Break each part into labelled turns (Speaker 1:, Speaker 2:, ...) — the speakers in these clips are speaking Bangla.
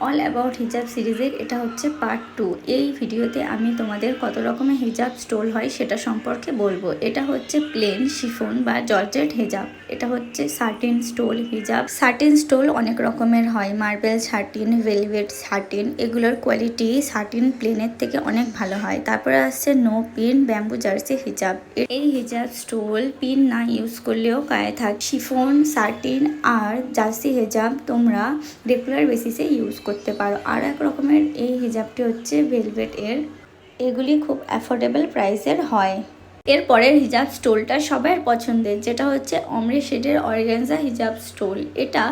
Speaker 1: অল অ্যাবাউট হিজাব সিরিজের এটা হচ্ছে পার্ট 2। এই ভিডিওতে আমি তোমাদের কত রকমের হিজাব স্টোল হয় সেটা সম্পর্কে বলবো। এটা হচ্ছে প্লেন শিফন বা জর্জেট হিজাব। এটা হচ্ছে সাটিন স্টোল হিজাব। সাটিন স্টোল অনেক রকমের হয়, মার্বেল সাটিন, ভেলভেট সাটিন। এগুলোর কোয়ালিটি সাটিন প্লেনের থেকে অনেক ভালো হয়। তারপরে আসছে নো পিন ব্যাম্বু জার্সি হিজাব। এই হিজাব স্টোল পিন না ইউজ করলেও গায়ে থাকে। শিফন, সাটিন আর জার্সি হিজাব তোমরা রেগুলার বেসিসে ইউজ করতে পারো। আর এক রকমের এই হিজাবটি হচ্ছে ভেলভেট এর। এগুলি খুব অ্যাফোর্ডেবল প্রাইসের হয়। এর পরের হিজাব স্টোলটা সবার পছন্দের, যেটা হচ্ছে অমরে শেডের অর্গানজা হিজাব স্টোল। এটা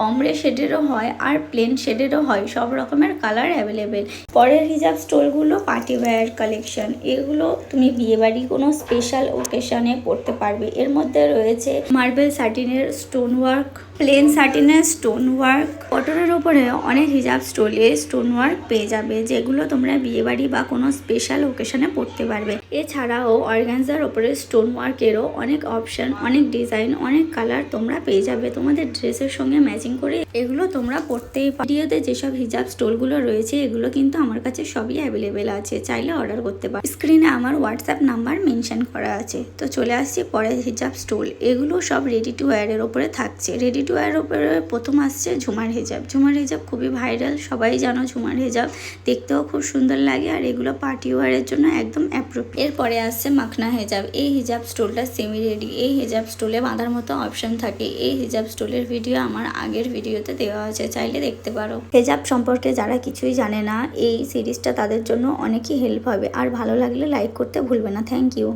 Speaker 1: অমরে শেডেরও হয় আর প্লেন শেডেরও হয়, সব রকমের কালার অ্যাভেলেবেল। পরের হিজাব স্টোলগুলো পার্টি ওয়্যার কালেকশন। এগুলো তুমি বিয়েবাড়ি কোনো স্পেশাল ওকেশনে পরতে পারবে। এর মধ্যে রয়েছে মার্বেল সাটিনের স্টোন ওয়ার্ক, প্লেন সাটিনের স্টোন ওয়ার্ক। কটনের ওপরে অনেক হিজাব স্টোলে স্টোন ওয়ার্ক পেয়ে যাবে, যেগুলো তোমরা বিয়েবাড়ি বা কোনো স্পেশাল ওকেশনে পরতে পারবে। এছাড়াও অর্গানজার ওপরে স্টোন ওয়ার্কেরও অনেক অপশন, অনেক ডিজাইন, অনেক কালার তোমরা পেয়ে যাবে তোমাদের ড্রেসের সঙ্গে ম্যাচিং করে। এগুলো তোমরা পরতেই পারো। ভিডিওতে যেসব হিজাব স্টোলগুলো রয়েছে এগুলো কিন্তু আমার কাছে সবই অ্যাভেলেবেল আছে, চাইলে অর্ডার করতে পারো। স্ক্রিনে আমার হোয়াটসঅ্যাপ নাম্বার মেনশন করা আছে। তো চলে আসছি পরের হিজাব স্টোল। এগুলো সব রেডি টু ওয়্যারের ওপরে থাকছে। রেডি টু ওয়্যারের ওপরে প্রথম আসছে ঝুমার হিজাব। ঝুমার হিজাব খুবই ভাইরাল, সবাই জানো ঝুমার হিজাব, দেখতেও খুব সুন্দর লাগে আর এগুলো পার্টি ওয়্যারের জন্য একদম অ্যাপ্রোপ্রিয়েট। এরপরে আসছে মাখনা হিজাব। এই হিজাব স্টোলটা সেমি রেডি। এই হিজাব স্টোলে বাঁধার মতো অপশন থাকে। এই হিজাব স্টোলের ভিডিও আমার আগের ভিডিওতে দেওয়া আছে, চাইলে দেখতে পারো। হিজাব সম্পর্কে যারা কিছুই জানে না, এই সিরিজটা তাদের জন্য অনেকই হেল্প হবে। আর ভালো লাগলে লাইক করতে ভুলবে না। Thank you.